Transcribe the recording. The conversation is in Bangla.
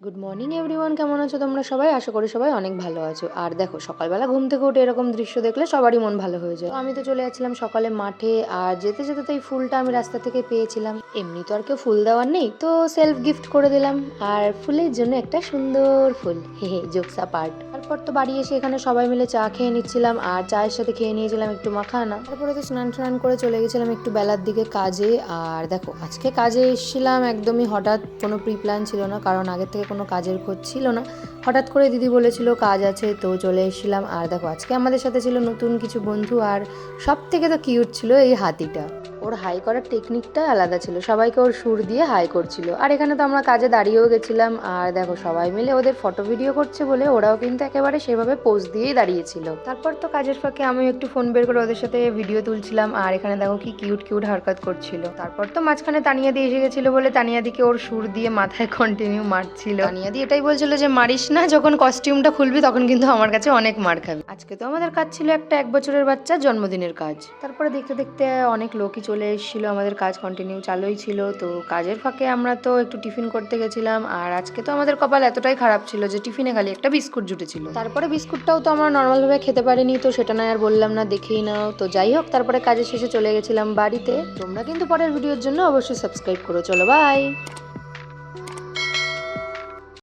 গুড মর্নিং এভরিওয়ান, কেমন আছো তোমরা সবাই? আশা করি সবাই অনেক ভালো আছো। আর দেখো, সকালবেলা ঘুম থেকে উঠে এরকম দৃশ্য দেখলে সবারই মন ভালো হয়ে যায়। তো আমি তো চলে যাচ্ছিলাম সকালে মাঠে, আর যেতে যেতে তো এই ফুলটা আমি রাস্তা থেকে পেয়েছিলাম। এমনি তো আর কেউ ফুল দেওয়ার নেই, তো সেলফ গিফট করে দিলাম। আর ফুলের জন্য একটা সুন্দর ফুল, হে হে, জোকস অ্যাপার্ট। তারপর তো বাড়ি এসে এখানে সবাই মিলে চা খেয়ে নিচ্ছিলাম, আর চায়ের সাথে খেয়ে নিয়েছিলাম একটু মাখানা। তারপরে তো স্নান করে চলে গেছিলাম একটু বেলার দিকে কাজে। আর দেখো, আজকে কাজে এসেছিলাম একদমই হঠাৎ, কোনো প্রি প্ল্যান ছিল না, কারণ আগের থেকে কোনো কাজের খোঁজ ছিল না। হঠাৎ করে দিদি বলেছিল কাজ আছে, তো চলে এসেছিলাম। আর দেখো, আজকে আমাদের সাথে ছিল নতুন কিছু বন্ধু, আর সব থেকে তো কিউট ছিল এই হাতিটা। ওর হাই করার টেকনিকটা আলাদা ছিল, সবাইকে ওর সুর দিয়ে হাই করছিল। আর এখানে তো আমরা কাজে দাঁড়িয়েও গেছিলাম, আর দেখো সবাই মিলে ওদের ফটো ভিডিও করছে বলে ওরাও কিন্তু একেবারে সেভাবে পোজ দিয়েই দাঁড়িয়েছিল। তারপর তো কাজের ফাঁকে আমি একটু ফোন বের করে ওদের সাথে ভিডিও তুলছিলাম, আর এখানে দেখো কি কিউট কিউট হারকাত করছিল। তারপর তো মাঝখানে তানিয়া দি এসে গেছিল বলে তানিয়া দিকে ওর সুর দিয়ে মাথায় কন্টিনিউ মারছিল। তানিয়া দি এটাই বলছিল যে মারিস না, যখন কস্টিউমটা খুলবি তখন কিন্তু আমার কাছে অনেক মার খাবি। আজকে তো আমাদের কাজ ছিল একটা 1 বছরের বাচ্চার জন্মদিনের কাজ। তারপরে দেখতে দেখতে অনেক লোকই চলে এসেছিল, আমাদের কাজ কন্টিনিউ চালুই ছিল। তো কাজের ফাঁকে আমরা তো একটু টিফিন করতে গেছিলাম, আর আজকে তো আমাদের কপাল এতটাই খারাপ ছিল যে টিফিনে খালি একটা বিস্কুট জুটেছিল। তারপরে বিস্কুটটাও তো আমরা নর্মাল ভাবে খেতে পারিনি, তো সেটা নয় আর বললাম না, দেখেই নাও। তো যাই হোক, তারপরে কাজের শেষে চলে গেছিলাম বাড়িতে। তোমরা কিন্তু পরের ভিডিওর জন্য অবশ্যই সাবস্ক্রাইব করো। চলো, বাই।